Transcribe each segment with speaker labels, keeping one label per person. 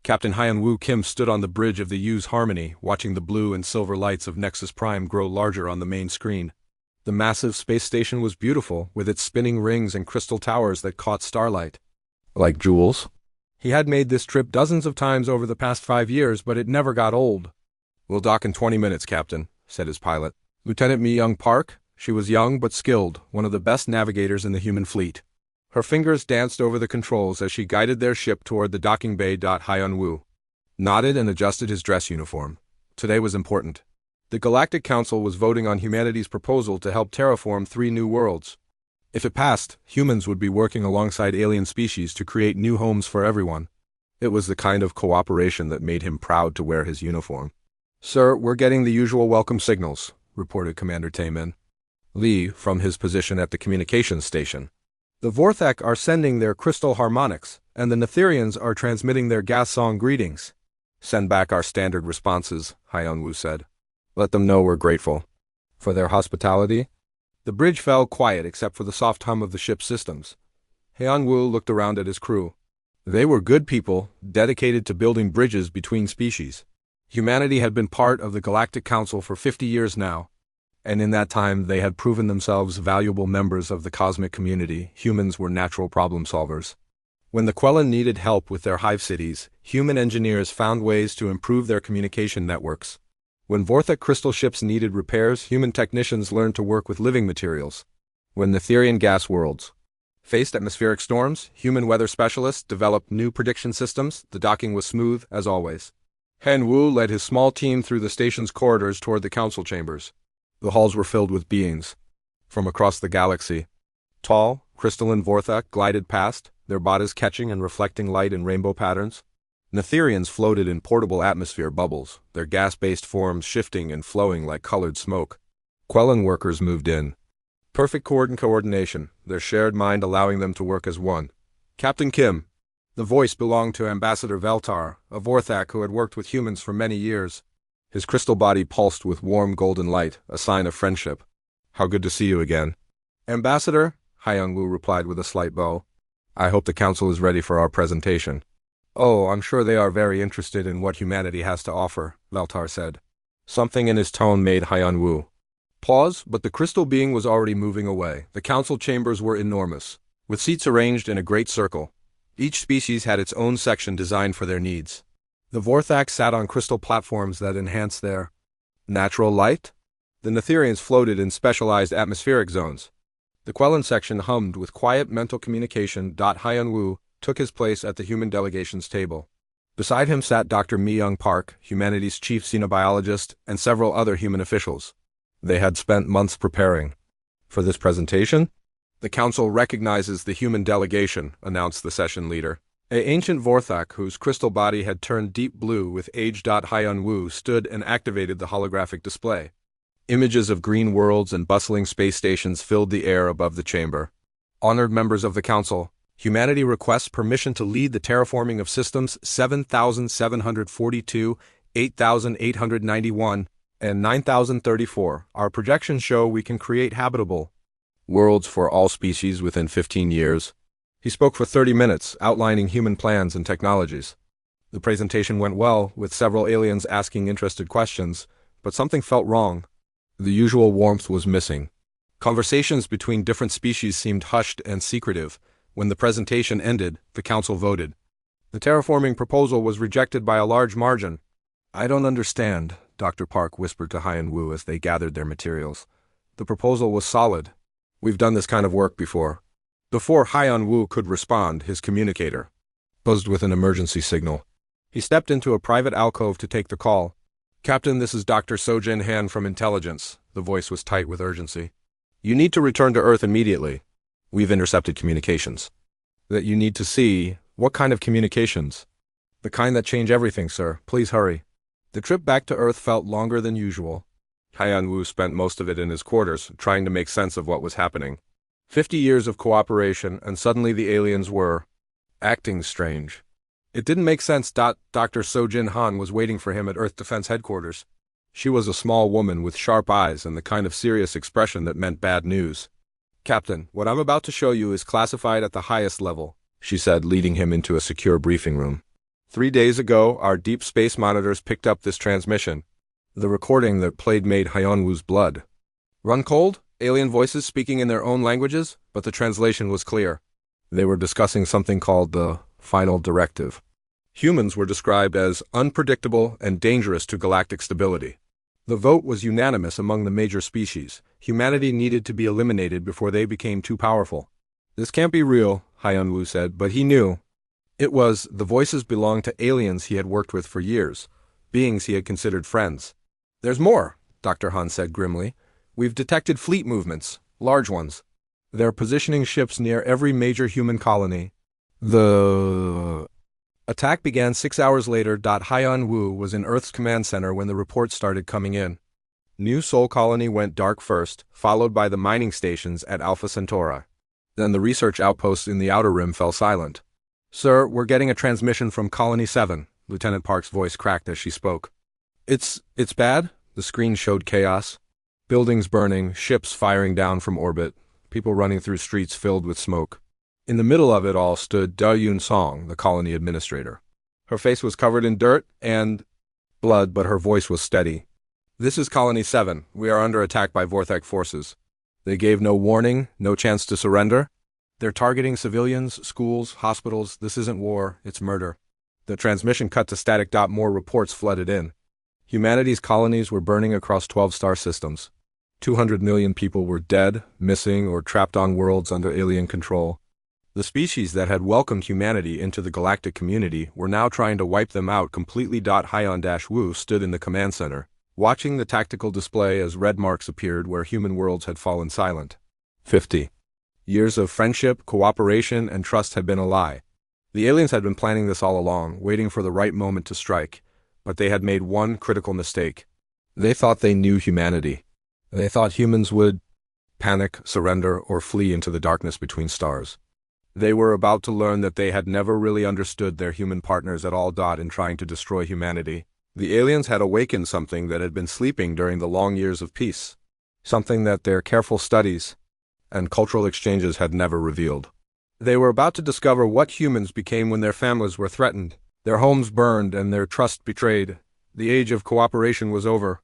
Speaker 1: Captain Hyun-woo Kim stood on the bridge of the U's Harmony, watching the blue and silver lights of Nexus Prime grow larger on the main screen. The massive space station was beautiful, with its spinning rings and crystal towers that caught starlight. Like jewels? He had made this trip dozens of times over the past 5 years, but it never got old. "We'll dock in 20 minutes, Captain," said his pilot. Lieutenant Mi-young Park. She was young but skilled, one of the best navigators in the human fleet. Her fingers danced over the controls as she guided their ship toward the docking bay. Hyun-woo nodded and adjusted his dress uniform. Today was important. The Galactic Council was voting on humanity's proposal to help terraform 3 new worlds. If it passed, humans would be working alongside alien species to create new homes for everyone. It was the kind of cooperation that made him proud to wear his uniform. "Sir, we're getting the usual welcome signals," reported Commander Taemin Lee from his position at the communications station. "The Vorthak are sending their crystal harmonics, and the Netherians are transmitting their gas song greetings." "Send back our standard responses," Hyun-woo said. "Let them know we're grateful for their hospitality." The bridge fell quiet except for the soft hum of the ship's systems. Hyun-woo looked around at his crew. They were good people, dedicated to building bridges between species. Humanity had been part of the Galactic Council for 50 years now, and in that time they had proven themselves valuable members of the cosmic community. Humans were natural problem solvers. When the Quellan needed help with their hive cities, human engineers found ways to improve their communication networks. When Vorthak crystal ships needed repairs, human technicians learned to work with living materials. When Netherian gas worlds faced atmospheric storms, human weather specialists developed new prediction systems. The docking was smooth, as always. Hyun-woo led his small team through the station's corridors toward the council chambers. The halls were filled with beings from across the galaxy. Tall, crystalline Vorthak glided past, their bodies catching and reflecting light in rainbow patterns. Netherians floated in portable atmosphere bubbles, their gas-based forms shifting and flowing like colored smoke. Quellan workers moved in. Perfect coordination, their shared mind allowing them to work as one. "Captain Kim." The voice belonged to Ambassador Veltar, a Vorthak who had worked with humans for many years. His crystal body pulsed with warm golden light, a sign of friendship. "How good to see you again." "Ambassador," Hyun-woo replied with a slight bow. "I hope the council is ready for our presentation." "Oh, I'm sure they are very interested in what humanity has to offer," Veltar said. Something in his tone made Hyun-woo pause, but the crystal being was already moving away. The council chambers were enormous, with seats arranged in a great circle. Each species had its own section designed for their needs. The Vorthak sat on crystal platforms that enhanced their natural light. The Netherians floated in specialized atmospheric zones. The Quellan section hummed with quiet mental communication. Hyun-woo took his place at the human delegation's table. Beside him sat Dr. Mi-young Park, humanity's chief xenobiologist, and several other human officials. They had spent months preparing for this presentation. "The council recognizes the human delegation," announced the session leader. An ancient Vorthak whose crystal body had turned deep blue with age. Hyun-woo stood and activated the holographic display. Images of green worlds and bustling space stations filled the air above the chamber. "Honored members of the council, humanity requests permission to lead the terraforming of systems 7,742, 8,891, and 9,034. Our projections show we can create habitable worlds for all species within 15 years. He spoke for 30 minutes, outlining human plans and technologies. The presentation went well, with several aliens asking interested questions, but something felt wrong. The usual warmth was missing. Conversations between different species seemed hushed and secretive. When the presentation ended, the council voted. The terraforming proposal was rejected by a large margin. "I don't understand," Dr. Park whispered to Hyun-woo as they gathered their materials. "The proposal was solid. We've done this kind of work before." Before Hyun-woo could respond, his communicator buzzed with an emergency signal. He stepped into a private alcove to take the call. "Captain, this is Dr. Sojin Han from Intelligence." The voice was tight with urgency. "You need to return to Earth immediately. We've intercepted communications that you need to see." "What kind of communications?" "The kind that change everything, sir. Please hurry." The trip back to Earth felt longer than usual. Hyun-woo spent most of it in his quarters, trying to make sense of what was happening. 50 years of cooperation, and suddenly the aliens were acting strange. It didn't make sense. Dr. Sojin Han was waiting for him at Earth Defense Headquarters. She was a small woman with sharp eyes and the kind of serious expression that meant bad news. "Captain, what I'm about to show you is classified at the highest level," she said, leading him into a secure briefing room. 3 days ago, our deep space monitors picked up this transmission. The recording that played made Hyunwoo's blood run cold, alien voices speaking in their own languages, but the translation was clear. They were discussing something called the Final Directive. Humans were described as unpredictable and dangerous to galactic stability. The vote was unanimous among the major species. Humanity needed to be eliminated before they became too powerful. This can't be real, Hyunwoo said, but he knew. The voices belonged to aliens he had worked with for years, beings he had considered friends. There's more, Dr. Han said grimly. We've detected fleet movements, large ones. They're positioning ships near every major human colony. The attack began 6 hours later. Hyunwoo was in Earth's command center when the reports started coming in. New Sol Colony went dark first, followed by the mining stations at Alpha Centauri. Then the research outposts in the Outer Rim fell silent. Sir, we're getting a transmission from Colony 7, Lieutenant Park's voice cracked as she spoke. It's bad? The screen showed chaos. Buildings burning, ships firing down from orbit, people running through streets filled with smoke. In the middle of it all stood Da Yun Song, the colony administrator. Her face was covered in dirt and blood, but her voice was steady. This is Colony 7. We are under attack by Vorthek forces. They gave no warning, no chance to surrender. They're targeting civilians, schools, hospitals. This isn't war, it's murder. The transmission cut to static. More reports flooded in. Humanity's colonies were burning across 12 star systems. 200 million people were dead, missing, or trapped on worlds under alien control. The species that had welcomed humanity into the galactic community were now trying to wipe them out completely. Hyun-Woo stood in the command center, watching the tactical display as red marks appeared where human worlds had fallen silent. 50 years of friendship, cooperation, and trust had been a lie. The aliens had been planning this all along, waiting for the right moment to strike, but they had made one critical mistake. They thought they knew humanity. They thought humans would panic, surrender, or flee into the darkness between stars. They were about to learn that they had never really understood their human partners at all. In trying to destroy humanity, the aliens had awakened something that had been sleeping during the long years of peace, something that their careful studies and cultural exchanges had never revealed. They were about to discover what humans became when their families were threatened, their homes burned, and their trust betrayed. The age of cooperation was over.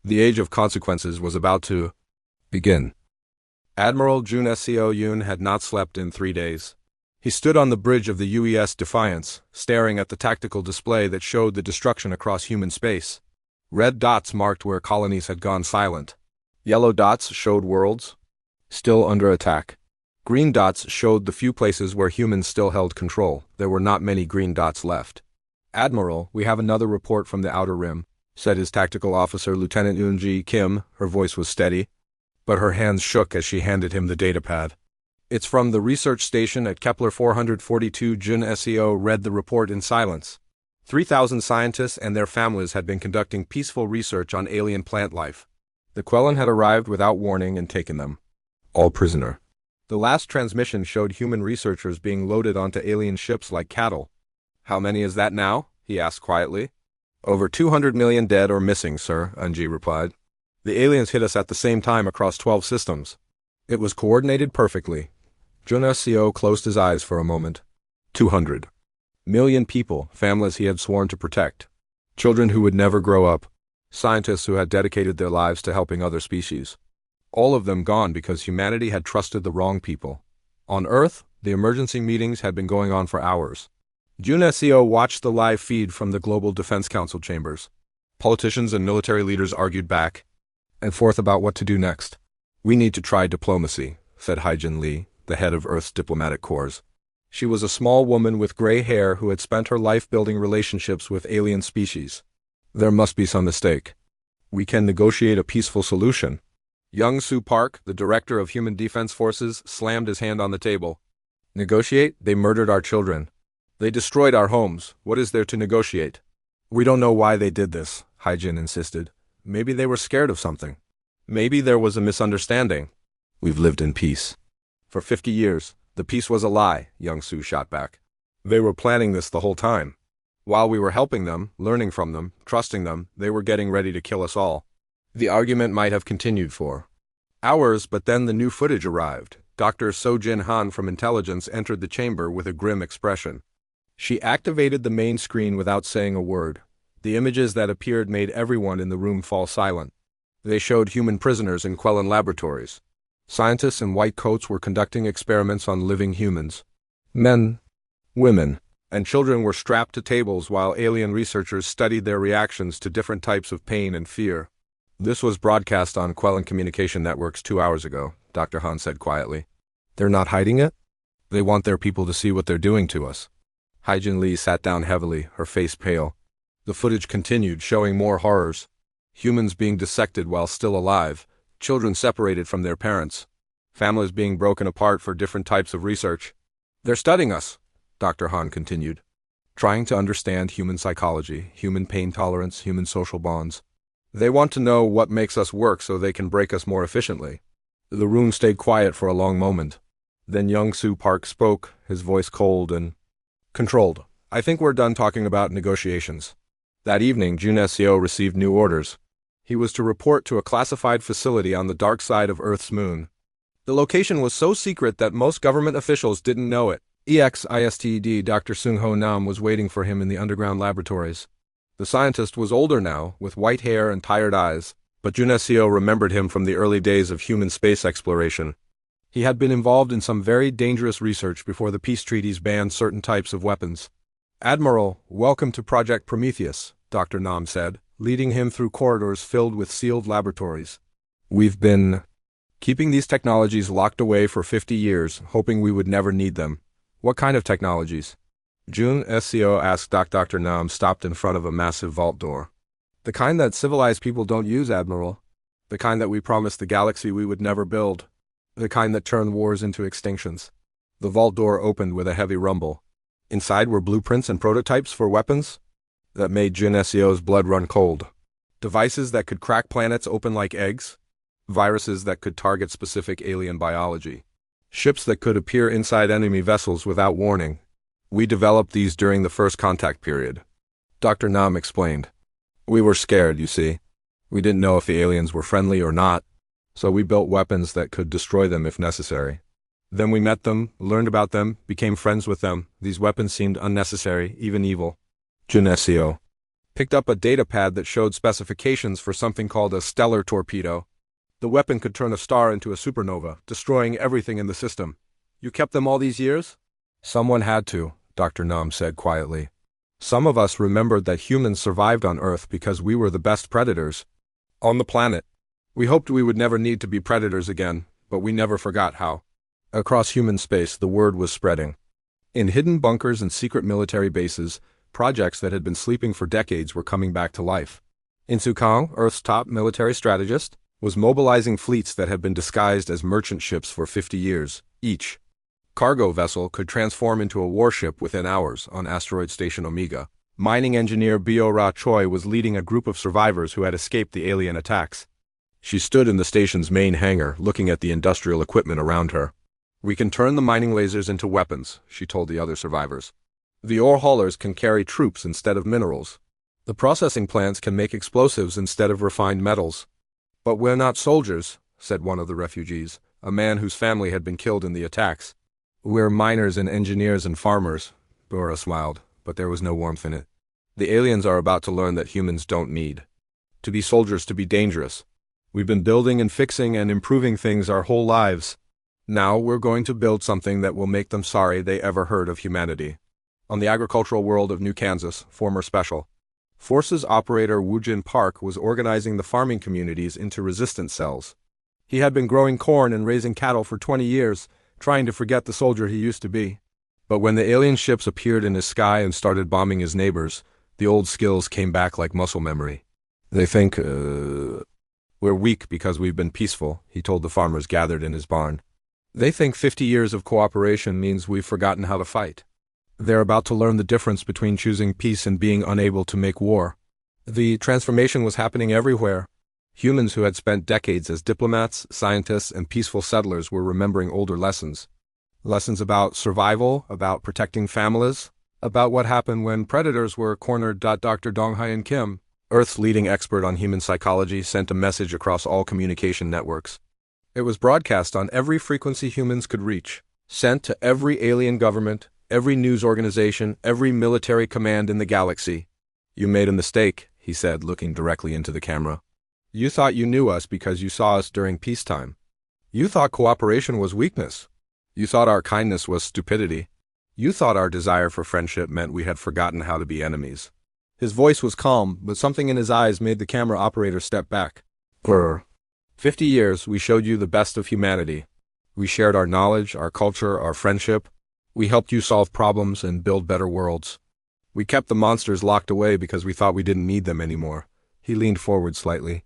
Speaker 1: The age of consequences was about to begin. Admiral Jun Seo Yoon had not slept in 3 days. He stood on the bridge of the UES Defiance, staring at the tactical display that showed the destruction across human space. Red dots marked where colonies had gone silent. Yellow dots showed worlds still under attack. Green dots showed the few places where humans still held control. There were not many green dots left. Admiral, we have another report from the Outer Rim, said his tactical officer, Lieutenant Eun-ji Kim. Her voice was steady, but her hands shook as she handed him the datapad. It's from the research station at Kepler 442. Jun Seo read the report in silence. 3,000 scientists and their families had been conducting peaceful research on alien plant life. The Quellan had arrived without warning and taken them all prisoner. The last transmission showed human researchers being loaded onto alien ships like cattle. How many is that now? He asked quietly. Over 200 million dead or missing, sir, Eun-ji replied. The aliens hit us at the same time across 12 systems. It was coordinated perfectly. Jun Seo closed his eyes for a moment. 200 million people, families he had sworn to protect. Children who would never grow up. Scientists who had dedicated their lives to helping other species. All of them gone because humanity had trusted the wrong people. On Earth, the emergency meetings had been going on for hours. Jun Seo watched the live feed from the Global Defense Council chambers. Politicians and military leaders argued back and forth about what to do next. We need to try diplomacy, said Haijin Lee, the head of Earth's diplomatic corps. She was a small woman with gray hair who had spent her life building relationships with alien species. There must be some mistake. We can negotiate a peaceful solution. Young-Soo Park, the director of Human Defense Forces, slammed his hand on the table. Negotiate? They murdered our children. They destroyed our homes. What is there to negotiate? We don't know why they did this, Haijin insisted. Maybe they were scared of something. Maybe there was a misunderstanding. We've lived in peace. For 50 years, the peace was a lie, Young-Soo shot back. They were planning this the whole time. While we were helping them, learning from them, trusting them, they were getting ready to kill us all. The argument might have continued for hours, but then the new footage arrived. Dr. So Jin Han from intelligence entered the chamber with a grim expression. She activated the main screen without saying a word. The images that appeared made everyone in the room fall silent. They showed human prisoners in Quellan laboratories. Scientists in white coats were conducting experiments on living humans. Men, women, and children were strapped to tables while alien researchers studied their reactions to different types of pain and fear. This was broadcast on Quellan communication networks 2 hours ago, Dr. Han said quietly. They're not hiding it? They want their people to see what they're doing to us. Haijin Li sat down heavily, her face pale. The footage continued, showing more horrors. Humans being dissected while still alive, children separated from their parents, families being broken apart for different types of research. They're studying us, Dr. Han continued, trying to understand human psychology, human pain tolerance, human social bonds. They want to know what makes us work so they can break us more efficiently. The room stayed quiet for a long moment. Then Young-Soo Park spoke, his voice cold and controlled. I think we're done talking about negotiations. That evening, Jun Seo received new orders. He was to report to a classified facility on the dark side of Earth's moon. The location was so secret that most government officials didn't know it. EXISTD Dr. Sung-Ho Nam was waiting for him in the underground laboratories. The scientist was older now, with white hair and tired eyes, but Jun Seo remembered him from the early days of human space exploration. He had been involved in some very dangerous research before the peace treaties banned certain types of weapons. Admiral, welcome to Project Prometheus, Dr. Nam said, leading him through corridors filled with sealed laboratories. We've been keeping these technologies locked away for 50 years, hoping we would never need them. What kind of technologies? Jun Seo asked. Dr. Nam stopped in front of a massive vault door. The kind that civilized people don't use, Admiral. The kind that we promised the galaxy we would never build. The kind that turned wars into extinctions. The vault door opened with a heavy rumble. Inside were blueprints and prototypes for weapons that made Jun Seo's blood run cold. Devices that could crack planets open like eggs. Viruses that could target specific alien biology. Ships that could appear inside enemy vessels without warning. We developed these during the first contact period. Dr. Nam explained. We were scared, you see. We didn't know if the aliens were friendly or not, so we built weapons that could destroy them if necessary. Then we met them, learned about them, became friends with them. These weapons seemed unnecessary, even evil. Jun Seo picked up a data pad that showed specifications for something called a stellar torpedo. The weapon could turn a star into a supernova, destroying everything in the system. You kept them all these years? Someone had to, Dr. Nam said quietly. Some of us remembered that humans survived on Earth because we were the best predators on the planet. We hoped we would never need to be predators again, but we never forgot how. Across human space, the word was spreading. In hidden bunkers and secret military bases, projects that had been sleeping for decades were coming back to life. In Sukang, Earth's top military strategist, was mobilizing fleets that had been disguised as merchant ships for 50 years, each. Cargo vessel could transform into a warship within hours on asteroid station Omega. Mining engineer Bio-Ra Choi was leading a group of survivors who had escaped the alien attacks. She stood in the station's main hangar, looking at the industrial equipment around her. We can turn the mining lasers into weapons, she told the other survivors. The ore haulers can carry troops instead of minerals. The processing plants can make explosives instead of refined metals. But we're not soldiers, said one of the refugees, a man whose family had been killed in the attacks. We're miners and engineers and farmers, Bora smiled, but there was no warmth in it. The aliens are about to learn that humans don't need to be soldiers to be dangerous. We've been building and fixing and improving things our whole lives. Now we're going to build something that will make them sorry they ever heard of humanity. On the agricultural world of New Kansas, former Special Forces operator Woojin Park was organizing the farming communities into resistance cells. He had been growing corn and raising cattle for 20 years, trying to forget the soldier he used to be. But when the alien ships appeared in his sky and started bombing his neighbors, the old skills came back like muscle memory. They think, we're weak because we've been peaceful, he told the farmers gathered in his barn. They think 50 years of cooperation means we've forgotten how to fight. They're about to learn the difference between choosing peace and being unable to make war. The transformation was happening everywhere. Humans who had spent decades as diplomats, scientists, and peaceful settlers were remembering older lessons. Lessons about survival, about protecting families, about what happened when predators were cornered. Dr. Donghae Kim, Earth's leading expert on human psychology, sent a message across all communication networks. It was broadcast on every frequency humans could reach, sent to every alien government, every news organization, every military command in the galaxy. You made a mistake, he said, looking directly into the camera. You thought you knew us because you saw us during peacetime. You thought cooperation was weakness. You thought our kindness was stupidity. You thought our desire for friendship meant we had forgotten how to be enemies. His voice was calm, but something in his eyes made the camera operator step back. For 50 years, we showed you the best of humanity. We shared our knowledge, our culture, our friendship. We helped you solve problems and build better worlds. We kept the monsters locked away because we thought we didn't need them anymore. He leaned forward slightly.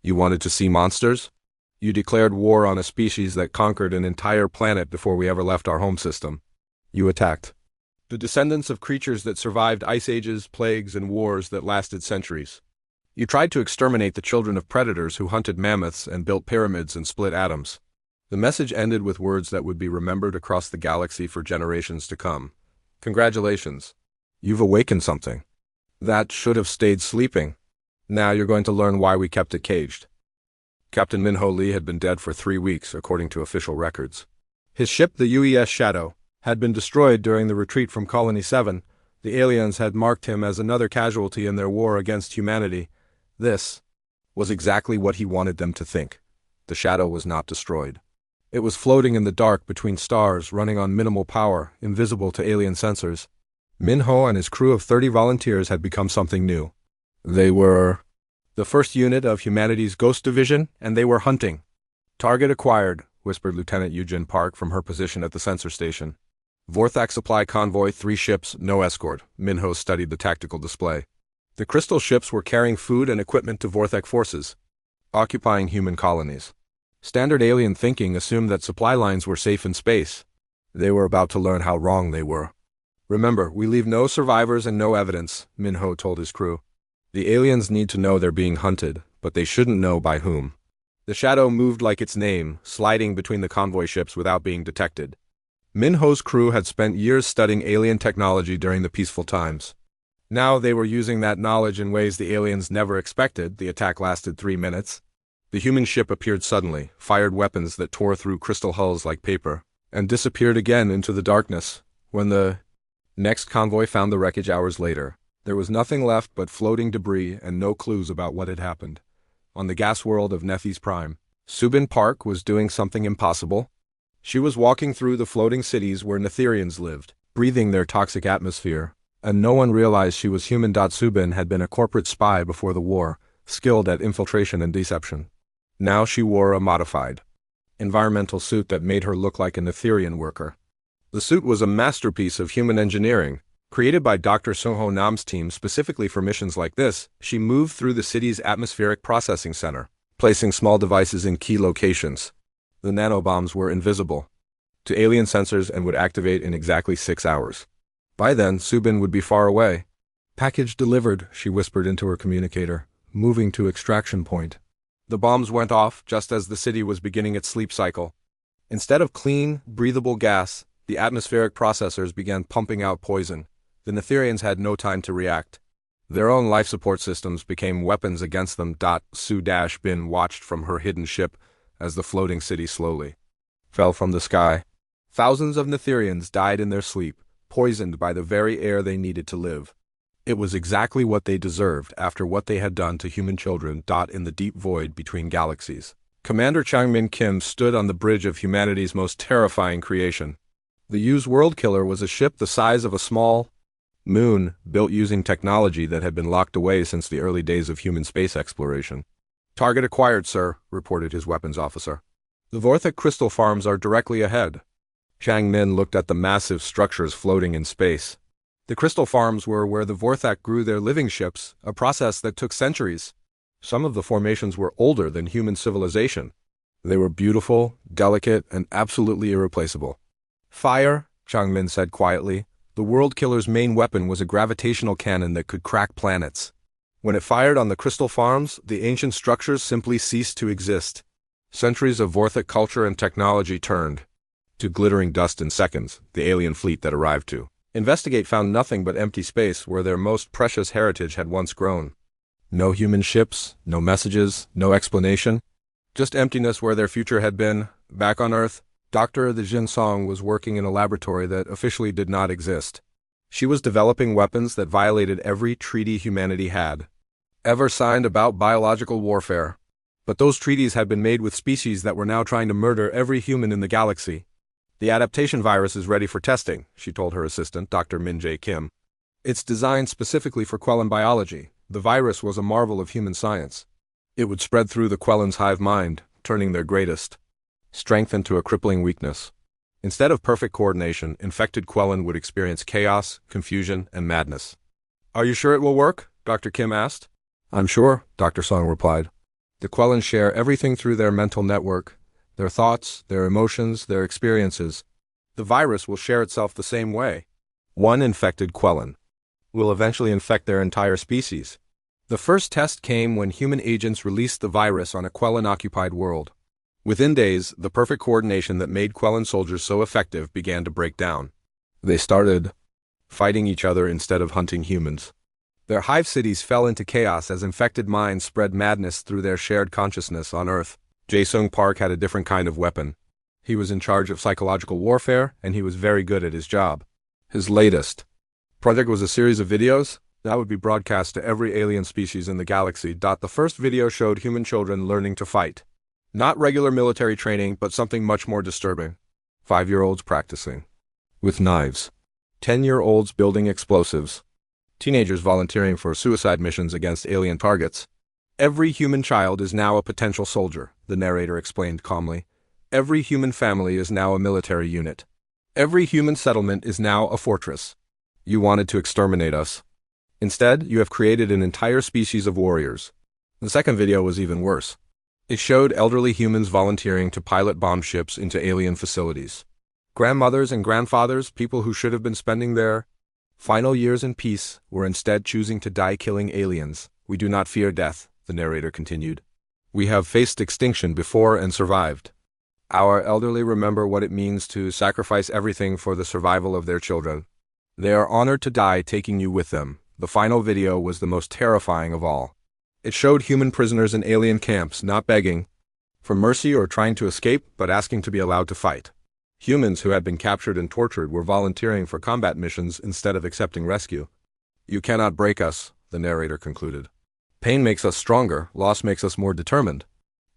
Speaker 1: You wanted to see monsters? You declared war on a species that conquered an entire planet before we ever left our home system. You attacked the descendants of creatures that survived ice ages, plagues, and wars that lasted centuries. You tried to exterminate the children of predators who hunted mammoths and built pyramids and split atoms. The message ended with words that would be remembered across the galaxy for generations to come. Congratulations. You've awakened something that should have stayed sleeping. Now you're going to learn why we kept it caged. Captain Minho Lee had been dead for 3 weeks, according to official records. His ship, the UES Shadow, had been destroyed during the retreat from Colony 7. The aliens had marked him as another casualty in their war against humanity. This was exactly what he wanted them to think. The Shadow was not destroyed. It was floating in the dark between stars, running on minimal power, invisible to alien sensors. Minho and his crew of 30 volunteers had become something new. They were the first unit of humanity's Ghost Division, and they were hunting. Target acquired, whispered Lieutenant Eugen Park from her position at the sensor station. Vorthak supply convoy, 3 ships, no escort. Minho studied the tactical display. The crystal ships were carrying food and equipment to Vorthak forces, occupying human colonies. Standard alien thinking assumed that supply lines were safe in space. They were about to learn how wrong they were. Remember, we leave no survivors and no evidence, Minho told his crew. The aliens need to know they're being hunted, but they shouldn't know by whom. The Shadow moved like its name, sliding between the convoy ships without being detected. Minho's crew had spent years studying alien technology during the peaceful times. Now they were using that knowledge in ways the aliens never expected. The attack lasted 3 minutes. The human ship appeared suddenly, fired weapons that tore through crystal hulls like paper, and disappeared again into the darkness. When the next convoy found the wreckage hours later, there was nothing left but floating debris and no clues about what had happened. On the gas world of Nethys Prime, Subin Park was doing something impossible. She was walking through the floating cities where Netherians lived, breathing their toxic atmosphere, and no one realized she was human. Subin had been a corporate spy before the war, skilled at infiltration and deception. Now she wore a modified environmental suit that made her look like a Netherian worker. The suit was a masterpiece of human engineering, created by Dr. Soho Nam's team specifically for missions like this. She moved through the city's atmospheric processing center, placing small devices in key locations. The nanobombs were invisible to alien sensors and would activate in exactly 6 hours. By then, Subin would be far away. Package delivered, she whispered into her communicator, moving to extraction point. The bombs went off just as the city was beginning its sleep cycle. Instead of clean, breathable gas, the atmospheric processors began pumping out poison. The Netherians had no time to react. Their own life support systems became weapons against them. Su-Bin watched from her hidden ship as the floating city slowly fell from the sky. Thousands of Netherians died in their sleep, poisoned by the very air they needed to live. It was exactly what they deserved after what they had done to human children. In the deep void between galaxies, Commander Changmin Kim stood on the bridge of humanity's most terrifying creation. The Yu's World Killer was a ship the size of a small moon, built using technology that had been locked away since the early days of human space exploration. Target acquired, sir, reported his weapons officer. The Vorthak crystal farms are directly ahead. Chang Min looked at the massive structures floating in space. The crystal farms were where the Vorthak grew their living ships, a process that took centuries. Some of the formations were older than human civilization. They were beautiful, delicate, and absolutely irreplaceable. Fire, Chang Min said quietly. The World Killer's main weapon was a gravitational cannon that could crack planets. When it fired on the crystal farms, the ancient structures simply ceased to exist. Centuries of Vorthak culture and technology turned to glittering dust in seconds. The alien fleet that arrived to investigate found nothing but empty space where their most precious heritage had once grown. No human ships, no messages, no explanation. Just emptiness where their future had been. Back on Earth, Dr. The Jin Song was working in a laboratory that officially did not exist. She was developing weapons that violated every treaty humanity had ever signed about biological warfare. But those treaties had been made with species that were now trying to murder every human in the galaxy. The adaptation virus is ready for testing, she told her assistant, Dr. Min Jae Kim. It's designed specifically for Quellan biology. The virus was a marvel of human science. It would spread through the Quellan's hive mind, turning their greatest strength into a crippling weakness. Instead of perfect coordination, infected Quellan would experience chaos, confusion, and madness. Are you sure it will work? Dr. Kim asked. I'm sure, Dr. Song replied. The Quellan share everything through their mental network, their thoughts, their emotions, their experiences. The virus will share itself the same way. One infected Quellan will eventually infect their entire species. The first test came when human agents released the virus on a Quellan-occupied world. Within days, the perfect coordination that made Quellan soldiers so effective began to break down. They started fighting each other instead of hunting humans. Their hive cities fell into chaos as infected minds spread madness through their shared consciousness on Earth. Jae-sung Park had a different kind of weapon. He was in charge of psychological warfare, and he was very good at his job. His latest project was a series of videos that would be broadcast to every alien species in the galaxy. The first video showed human children learning to fight. Not regular military training, but something much more disturbing. 5-year-olds practicing with knives. 10-year-olds building explosives. Teenagers volunteering for suicide missions against alien targets. Every human child is now a potential soldier, the narrator explained calmly. Every human family is now a military unit. Every human settlement is now a fortress. You wanted to exterminate us. Instead, you have created an entire species of warriors. The second video was even worse. It showed elderly humans volunteering to pilot bomb ships into alien facilities. Grandmothers and grandfathers, people who should have been spending their final years in peace, were instead choosing to die killing aliens. We do not fear death, the narrator continued. We have faced extinction before and survived. Our elderly remember what it means to sacrifice everything for the survival of their children. They are honored to die taking you with them. The final video was the most terrifying of all. It showed human prisoners in alien camps not begging for mercy or trying to escape, but asking to be allowed to fight. Humans who had been captured and tortured were volunteering for combat missions instead of accepting rescue. You cannot break us, the narrator concluded. Pain makes us stronger, loss makes us more determined.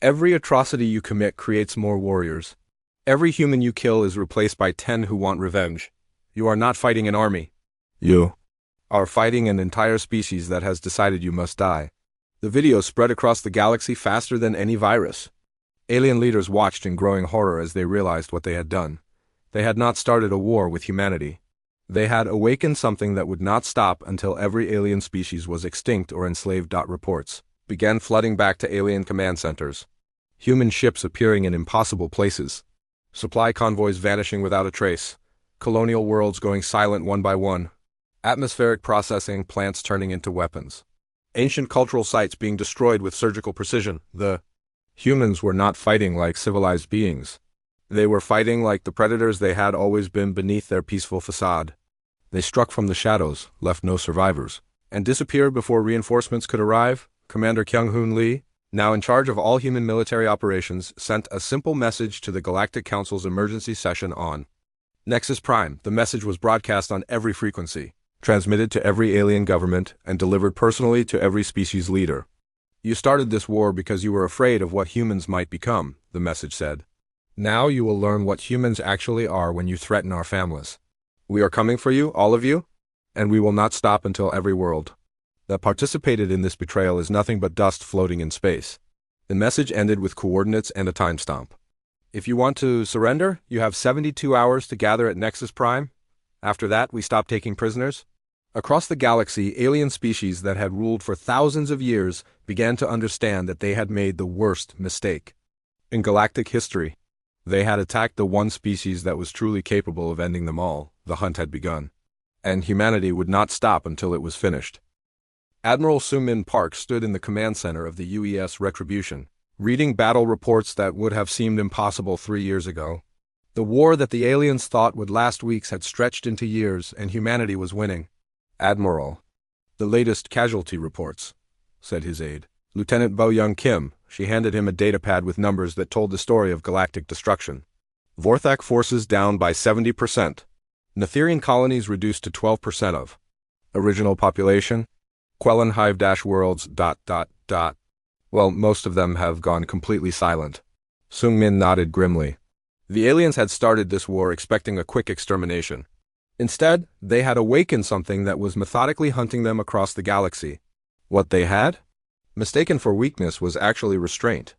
Speaker 1: Every atrocity you commit creates more warriors. Every human you kill is replaced by 10 who want revenge. You are not fighting an army. You are fighting an entire species that has decided you must die. The video spread across the galaxy faster than any virus. Alien leaders watched in growing horror as they realized what they had done. They had not started a war with humanity. They had awakened something that would not stop until every alien species was extinct or enslaved. Reports began flooding back to alien command centers. Human ships appearing in impossible places. Supply convoys vanishing without a trace. Colonial worlds going silent one by one. Atmospheric processing plants turning into weapons. Ancient cultural sites being destroyed with surgical precision. The humans were not fighting like civilized beings. They were fighting like the predators they had always been beneath their peaceful facade. They struck from the shadows, left no survivors, and disappeared before reinforcements could arrive. Commander Kyung-hoon Lee, now in charge of all human military operations, sent a simple message to the Galactic Council's emergency session on Nexus Prime. The message was broadcast on every frequency, transmitted to every alien government, and delivered personally to every species leader. You started this war because you were afraid of what humans might become, the message said. Now you will learn what humans actually are when you threaten our families. We are coming for you, all of you, and we will not stop until every world that participated in this betrayal is nothing but dust floating in space. The message ended with coordinates and a timestamp. If you want to surrender, you have 72 hours to gather at Nexus Prime. After that, we stop taking prisoners. Across the galaxy, alien species that had ruled for thousands of years began to understand that they had made the worst mistake in galactic history. They had attacked the one species that was truly capable of ending them all. The hunt had begun, and humanity would not stop until it was finished. Admiral Soo-min Park stood in the command center of the UES Retribution, reading battle reports that would have seemed impossible 3 years ago. The war that the aliens thought would last weeks had stretched into years, and humanity was winning. Admiral, the latest casualty reports, said his aide. Lieutenant Bo Young Kim. She handed him a datapad with numbers that told the story of galactic destruction. Vorthak forces down by 70%. Netherian colonies reduced to 12% of original population. Quellan hive-worlds ... Well, most of them have gone completely silent. Sung Min nodded grimly. The aliens had started this war expecting a quick extermination. Instead, they had awakened something that was methodically hunting them across the galaxy. What they had? Mistaken for weakness was actually restraint.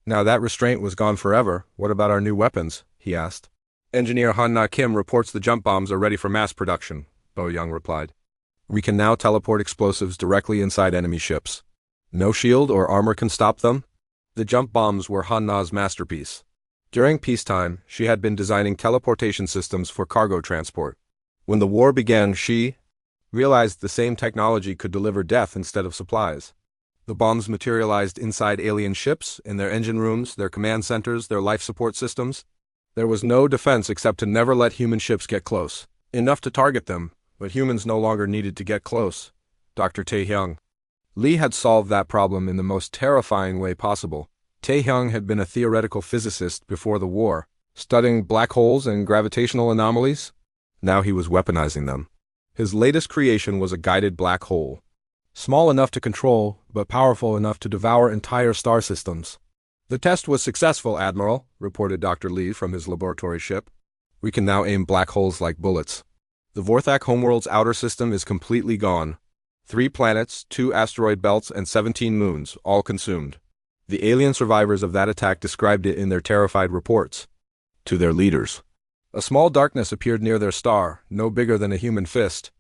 Speaker 1: Now that restraint was gone forever, what about our new weapons? He asked. Engineer Han-Na Kim reports the jump bombs are ready for mass production, Bo Young replied. We can now teleport explosives directly inside enemy ships. No shield or armor can stop them? The jump bombs were Han-Na's masterpiece. During peacetime, she had been designing teleportation systems for cargo transport. When the war began, she realized the same technology could deliver death instead of supplies. The bombs materialized inside alien ships, in their engine rooms, their command centers, their life support systems. There was no defense except to never let human ships get close. Enough to target them, but humans no longer needed to get close. Dr. Tae-hyung. Lee had solved that problem in the most terrifying way possible. Tae-hyung had been a theoretical physicist before the war, studying black holes and gravitational anomalies. Now he was weaponizing them. His latest creation was a guided black hole. Small enough to control, but powerful enough to devour entire star systems. The test was successful, Admiral, reported Dr. Lee from his laboratory ship. We can now aim black holes like bullets. The Vorthak homeworld's outer system is completely gone. 3 planets, 2 asteroid belts, and 17 moons, all consumed. The alien survivors of that attack described it in their terrified reports to their leaders. A small darkness appeared near their star, no bigger than a human fist.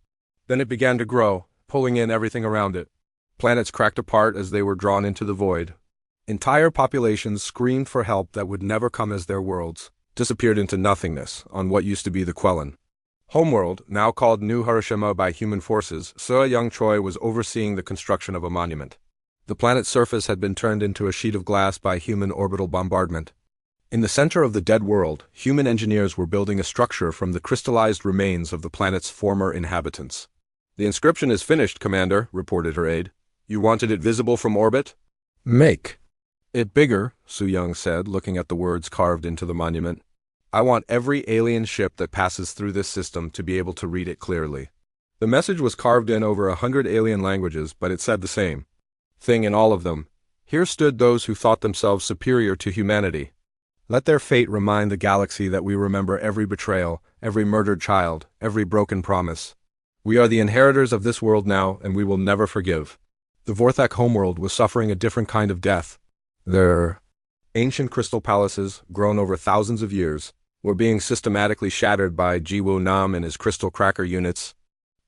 Speaker 1: Then it began to grow, pulling in everything around it. Planets cracked apart as they were drawn into the void. Entire populations screamed for help that would never come as their worlds, disappeared into nothingness on what used to be the Quellan. Homeworld, now called New Hiroshima by human forces, Seo Young Choi was overseeing the construction of a monument. The planet's surface had been turned into a sheet of glass by human orbital bombardment. In the center of the dead world, human engineers were building a structure from the crystallized remains of the planet's former inhabitants. The inscription is finished, Commander, reported her aide. You wanted it visible from orbit? Make it bigger, Su Young said, looking at the words carved into the monument. I want every alien ship that passes through this system to be able to read it clearly. The message was carved in over 100 alien languages, but it said the same thing in all of them. Here stood those who thought themselves superior to humanity. Let their fate remind the galaxy that we remember every betrayal, every murdered child, every broken promise. We are the inheritors of this world now, and we will never forgive. The Vorthak homeworld was suffering a different kind of death. Their ancient crystal palaces, grown over thousands of years, were being systematically shattered by Jiwoo Nam and his crystal cracker units.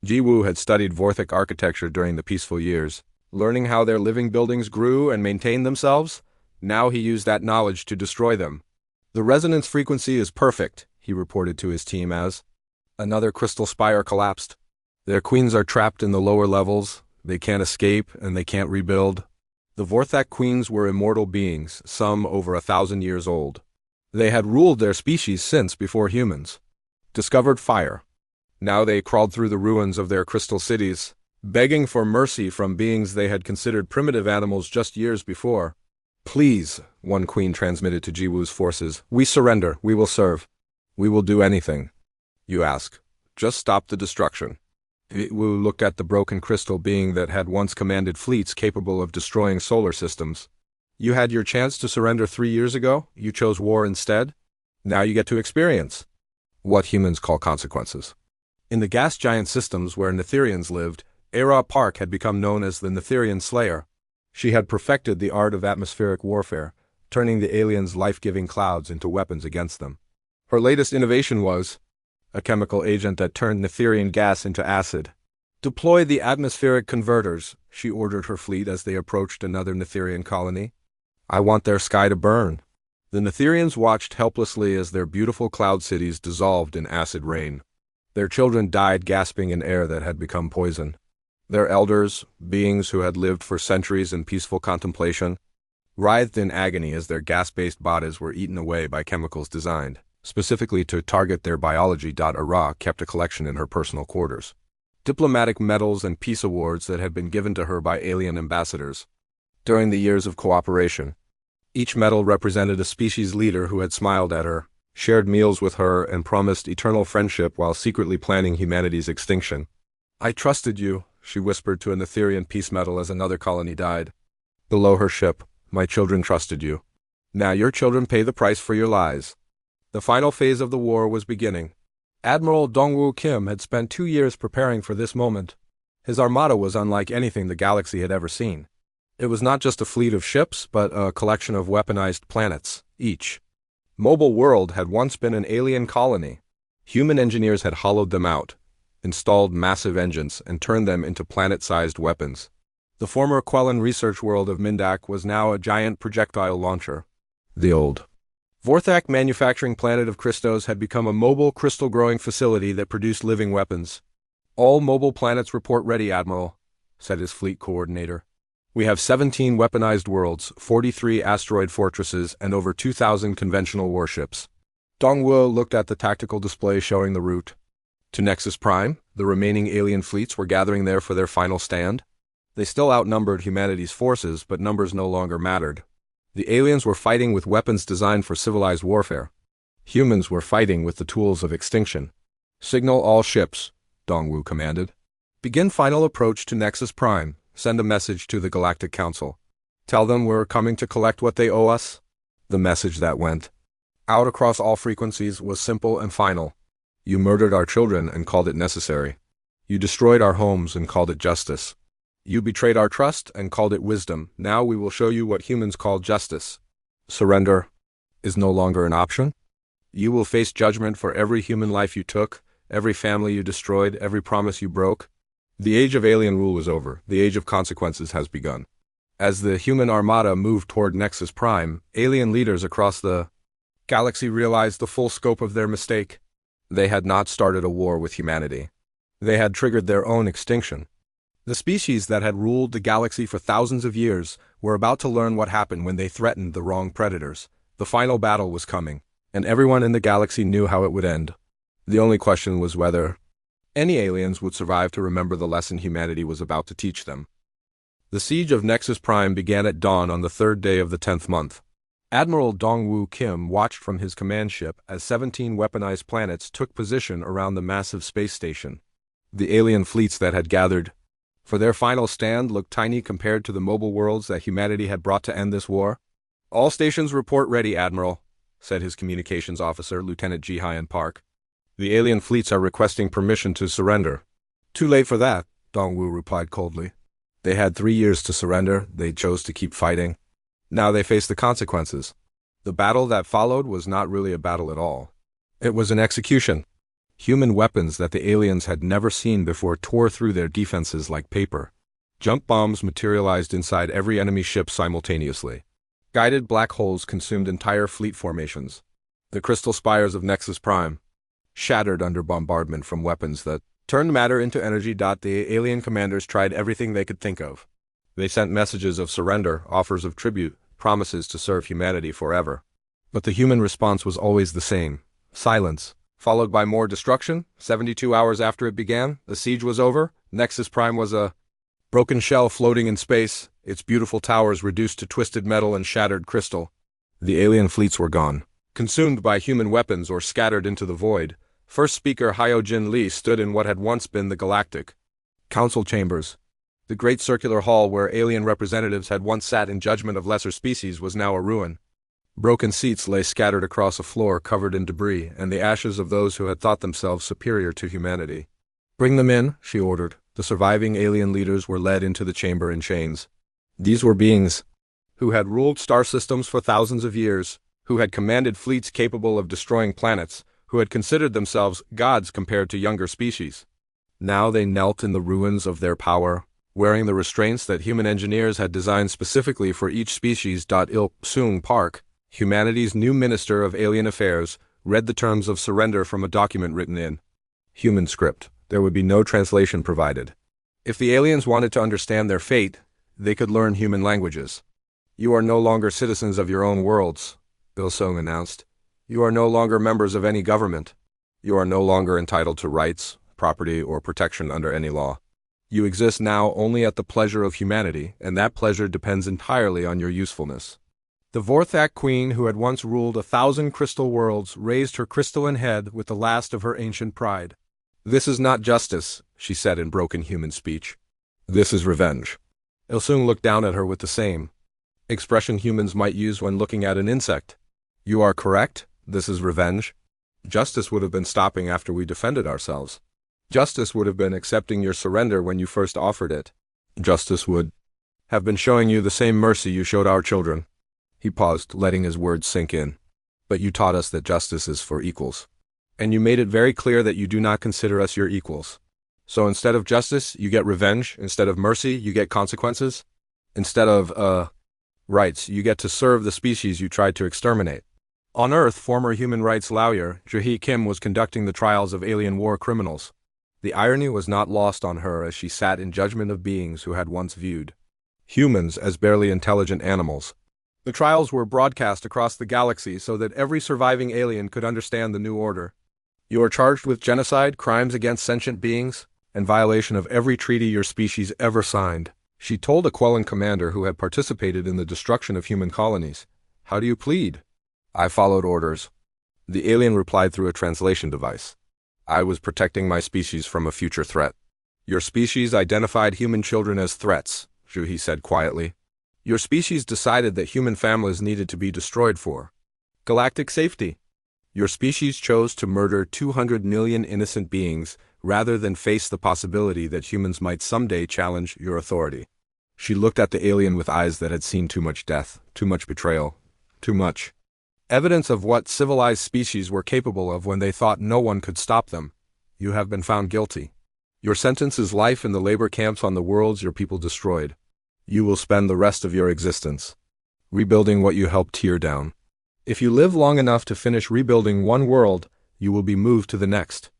Speaker 1: Jiwoo had studied Vorthak architecture during the peaceful years, learning how their living buildings grew and maintained themselves. Now he used that knowledge to destroy them. The resonance frequency is perfect, he reported to his team as another crystal spire collapsed. Their queens are trapped in the lower levels, they can't escape, and they can't rebuild. The Vorthak queens were immortal beings, some over 1,000 years old. They had ruled their species since before humans. Discovered fire. Now they crawled through the ruins of their crystal cities, begging for mercy from beings they had considered primitive animals just years before. Please, one queen transmitted to Jiwoo's forces, we surrender, we will serve. We will do anything you ask. Just stop the destruction. Jiwoo looked at the broken crystal being that had once commanded fleets capable of destroying solar systems. You had your chance to surrender 3 years ago, you chose war instead. Now you get to experience what humans call consequences. In the gas giant systems where Netherians lived, Era Park had become known as the Netherian Slayer. She had perfected the art of atmospheric warfare, turning the aliens' life-giving clouds into weapons against them. Her latest innovation was a chemical agent that turned Netherian gas into acid. Deploy the atmospheric converters, she ordered her fleet as they approached another Netherian colony. I want their sky to burn. The Netherians watched helplessly as their beautiful cloud cities dissolved in acid rain. Their children died gasping in air that had become poison. Their elders, beings who had lived for centuries in peaceful contemplation, writhed in agony as their gas-based bodies were eaten away by chemicals designed specifically to target their biology. Ara kept a collection in her personal quarters. Diplomatic medals and peace awards that had been given to her by alien ambassadors during the years of cooperation. Each medal represented a species leader who had smiled at her, shared meals with her, and promised eternal friendship while secretly planning humanity's extinction. "I trusted you," she whispered to an Etherian peace medal as another colony died. Below her ship, "My children trusted you. Now your children pay the price for your lies." The final phase of the war was beginning. Admiral Dongwoo Kim had spent 2 years preparing for this moment. His armada was unlike anything the galaxy had ever seen. It was not just a fleet of ships, but a collection of weaponized planets, each mobile world had once been an alien colony. Human engineers had hollowed them out, installed massive engines, and turned them into planet-sized weapons. The former Quellan research world of Mindak was now a giant projectile launcher. The old Vorthak manufacturing planet of Christos had become a mobile crystal-growing facility that produced living weapons. "All mobile planets report ready, Admiral," said his fleet coordinator. "We have 17 weaponized worlds, 43 asteroid fortresses, and over 2,000 conventional warships." Dongwoo looked at the tactical display showing the route to Nexus Prime. The remaining alien fleets were gathering there for their final stand. They still outnumbered humanity's forces, but numbers no longer mattered. The aliens were fighting with weapons designed for civilized warfare. Humans were fighting with the tools of extinction. "Signal all ships," Dongwoo commanded. "Begin final approach to Nexus Prime. Send a message to the Galactic Council. Tell them we're coming to collect what they owe us." The message that went out across all frequencies was simple and final. "You murdered our children and called it necessary. You destroyed our homes and called it justice. You betrayed our trust and called it wisdom. Now we will show you what humans call justice. Surrender is no longer an option. You will face judgment for every human life you took, every family you destroyed, every promise you broke. The age of alien rule is over. The age of consequences has begun." As the human armada moved toward Nexus Prime, alien leaders across the galaxy realized the full scope of their mistake. They had not started a war with humanity. They had triggered their own extinction. The species that had ruled the galaxy for thousands of years were about to learn what happened when they threatened the wrong predators. The final battle was coming, and everyone in the galaxy knew how it would end. The only question was whether any aliens would survive to remember the lesson humanity was about to teach them. The siege of Nexus Prime began at dawn on the 3rd day of the 10th month. Admiral Dongwoo Kim watched from his command ship as 17 weaponized planets took position around the massive space station. The alien fleets that had gathered for their final stand looked tiny compared to the mobile worlds that humanity had brought to end this war. "All stations report ready, Admiral," said his communications officer, Lieutenant Ji-Hyun Park. "The alien fleets are requesting permission to surrender." "Too late for that," Dongwoo replied coldly. "They had 3 years to surrender. They chose to keep fighting. Now they face the consequences." The battle that followed was not really a battle at all. It was an execution. Human weapons that the aliens had never seen before tore through their defenses like paper. Jump bombs materialized inside every enemy ship simultaneously. Guided black holes consumed entire fleet formations. The crystal spires of Nexus Prime shattered under bombardment from weapons that turned matter into energy. The alien commanders tried everything they could think of. They sent messages of surrender, offers of tribute, promises to serve humanity forever. But the human response was always the same: silence, followed by more destruction. 72 hours after it began, the siege was over. Nexus Prime was a broken shell floating in space, its beautiful towers reduced to twisted metal and shattered crystal. The alien fleets were gone, consumed by human weapons or scattered into the void. First speaker Hyojin Lee stood in what had once been the Galactic Council chambers. The great circular hall where alien representatives had once sat in judgment of lesser species was now a ruin. Broken seats lay scattered across a floor covered in debris and the ashes of those who had thought themselves superior to humanity. "Bring them in," she ordered. The surviving alien leaders were led into the chamber in chains. These were beings who had ruled star systems for thousands of years, who had commanded fleets capable of destroying planets, who had considered themselves gods compared to younger species. Now they knelt in the ruins of their power, wearing the restraints that human engineers had designed specifically for each species. Il Sung Park, humanity's new Minister of Alien Affairs, read the terms of surrender from a document written in human script. There would be no translation provided. If the aliens wanted to understand their fate, they could learn human languages. "You are no longer citizens of your own worlds," Il Sung announced. "You are no longer members of any government. You are no longer entitled to rights, property, or protection under any law. You exist now only at the pleasure of humanity, and that pleasure depends entirely on your usefulness." The Vorthak queen, who had once ruled 1,000 crystal worlds, raised her crystalline head with the last of her ancient pride. "This is not justice," she said in broken human speech. "This is revenge." Ilsung looked down at her with the same expression humans might use when looking at an insect. "You are correct, this is revenge. Justice would have been stopping after we defended ourselves. Justice would have been accepting your surrender when you first offered it. Justice would have been showing you the same mercy you showed our children." He paused, letting his words sink in. "But you taught us that justice is for equals. And you made it very clear that you do not consider us your equals. So instead of justice, you get revenge. Instead of mercy, you get consequences. Instead of, rights, you get to serve the species you tried to exterminate." On Earth, former human rights lawyer Jae Kim was conducting the trials of alien war criminals. The irony was not lost on her as she sat in judgment of beings who had once viewed humans as barely intelligent animals. The trials were broadcast across the galaxy so that every surviving alien could understand the new order. "You are charged with genocide, crimes against sentient beings, and violation of every treaty your species ever signed," she told a Quellan commander who had participated in the destruction of human colonies. "How do you plead?" "I followed orders," the alien replied through a translation device. "I was protecting my species from a future threat." "Your species identified human children as threats," Juhi said quietly. "Your species decided that human families needed to be destroyed for galactic safety. Your species chose to murder 200 million innocent beings rather than face the possibility that humans might someday challenge your authority." She looked at the alien with eyes that had seen too much death, too much betrayal, too much evidence of what civilized species were capable of when they thought no one could stop them. "You have been found guilty. Your sentence is life in the labor camps on the worlds your people destroyed. You will spend the rest of your existence rebuilding what you helped tear down. If you live long enough to finish rebuilding one world, you will be moved to the next.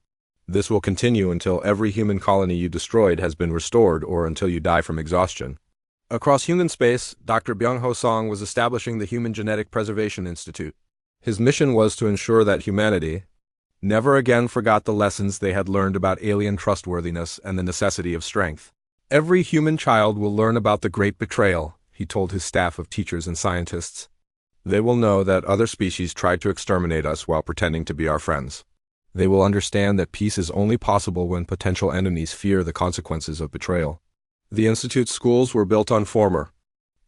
Speaker 1: This will continue until every human colony you destroyed has been restored or until you die from exhaustion." Across human space, Dr. Byung-ho Song was establishing the Human Genetic Preservation Institute. His mission was to ensure that humanity never again forgot the lessons they had learned about alien trustworthiness and the necessity of strength. "Every human child will learn about the great betrayal," he told his staff of teachers and scientists. "They will know that other species tried to exterminate us while pretending to be our friends. They will understand that peace is only possible when potential enemies fear the consequences of betrayal." The Institute's schools were built on former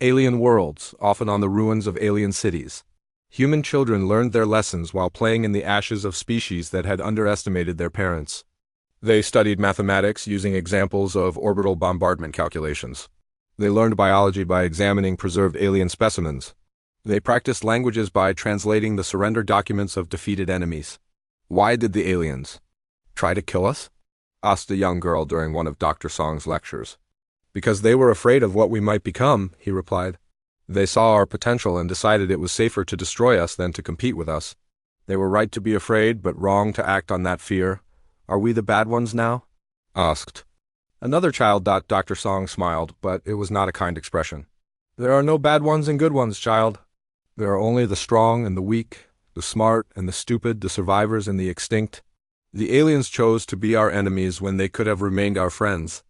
Speaker 1: alien worlds, often on the ruins of alien cities. Human children learned their lessons while playing in the ashes of species that had underestimated their parents. They studied mathematics using examples of orbital bombardment calculations. They learned biology by examining preserved alien specimens. They practiced languages by translating the surrender documents of defeated enemies. "Why did the aliens try to kill us?" asked a young girl during one of Dr. Song's lectures. "Because they were afraid of what we might become," he replied. "They saw our potential and decided it was safer to destroy us than to compete with us. They were right to be afraid, but wrong to act on that fear. Are we the bad ones now?" asked another child. Dr. Song smiled, but it was not a kind expression. "There are no bad ones and good ones, child. There are only the strong and the weak, the smart and the stupid, the survivors and the extinct. The aliens chose to be our enemies when they could have remained our friends.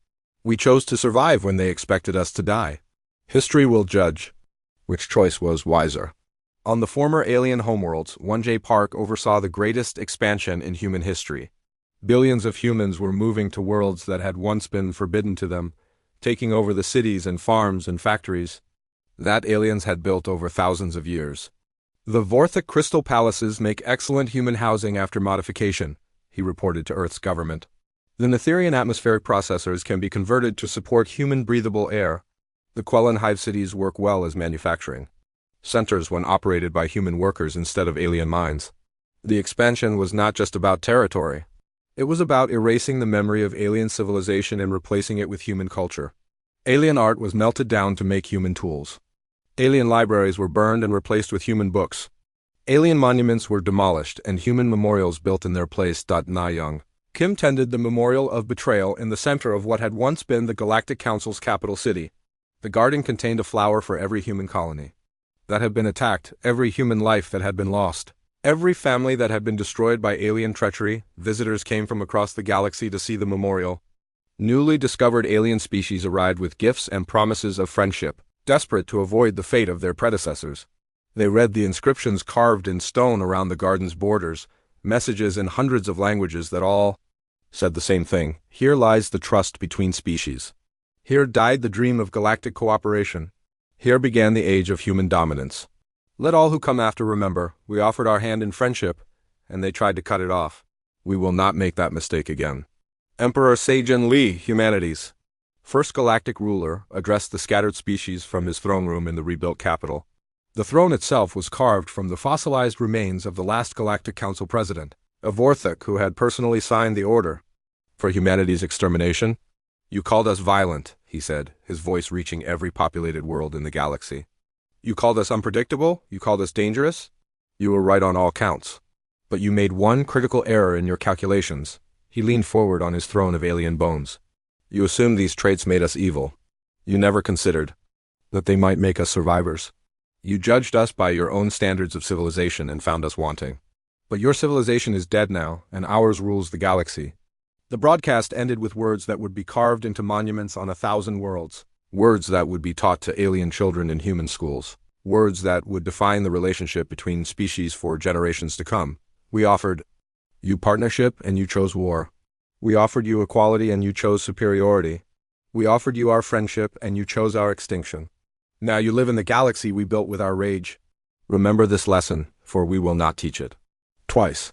Speaker 1: We chose to survive when they expected us to die. History will judge which choice was wiser." On the former alien homeworlds, 1J Park oversaw the greatest expansion in human history. Billions of humans were moving to worlds that had once been forbidden to them, taking over the cities and farms and factories that aliens had built over thousands of years. "The Vorthic crystal palaces make excellent human housing after modification," he reported to Earth's government. "The Netherian atmospheric processors can be converted to support human breathable air. The Quellan hive cities work well as manufacturing centers when operated by human workers instead of alien minds." The expansion was not just about territory. It was about erasing the memory of alien civilization and replacing it with human culture. Alien art was melted down to make human tools. Alien libraries were burned and replaced with human books. Alien monuments were demolished and human memorials built in their place. Na Young Kim tended the memorial of betrayal in the center of what had once been the Galactic Council's capital city. The garden contained a flower for every human colony that had been attacked, every human life that had been lost, every family that had been destroyed by alien treachery. Visitors came from across the galaxy to see the memorial. Newly discovered alien species arrived with gifts and promises of friendship, desperate to avoid the fate of their predecessors. They read the inscriptions carved in stone around the garden's borders, messages in hundreds of languages that all said the same thing. Here lies the trust between species. Here died the dream of galactic cooperation. Here began the age of human dominance. Let all who come after remember, we offered our hand in friendship, and they tried to cut it off. We will not make that mistake again. Emperor Sejun Lee, Humanities, first galactic ruler, addressed the scattered species from his throne room in the rebuilt capital. The throne itself was carved from the fossilized remains of the last Galactic Council president, a Vorthok who had personally signed the order for humanity's extermination. You called us violent, he said, his voice reaching every populated world in the galaxy. You called us unpredictable, you called us dangerous. You were right on all counts. But you made one critical error in your calculations. He leaned forward on his throne of alien bones. You assumed these traits made us evil. You never considered that they might make us survivors. You judged us by your own standards of civilization and found us wanting. But your civilization is dead now, and ours rules the galaxy. The broadcast ended with words that would be carved into monuments on 1,000 worlds. Words that would be taught to alien children in human schools. Words that would define the relationship between species for generations to come. We offered you partnership and you chose war. We offered you equality and you chose superiority. We offered you our friendship and you chose our extinction. Now you live in the galaxy we built with our rage. Remember this lesson, for we will not teach it twice.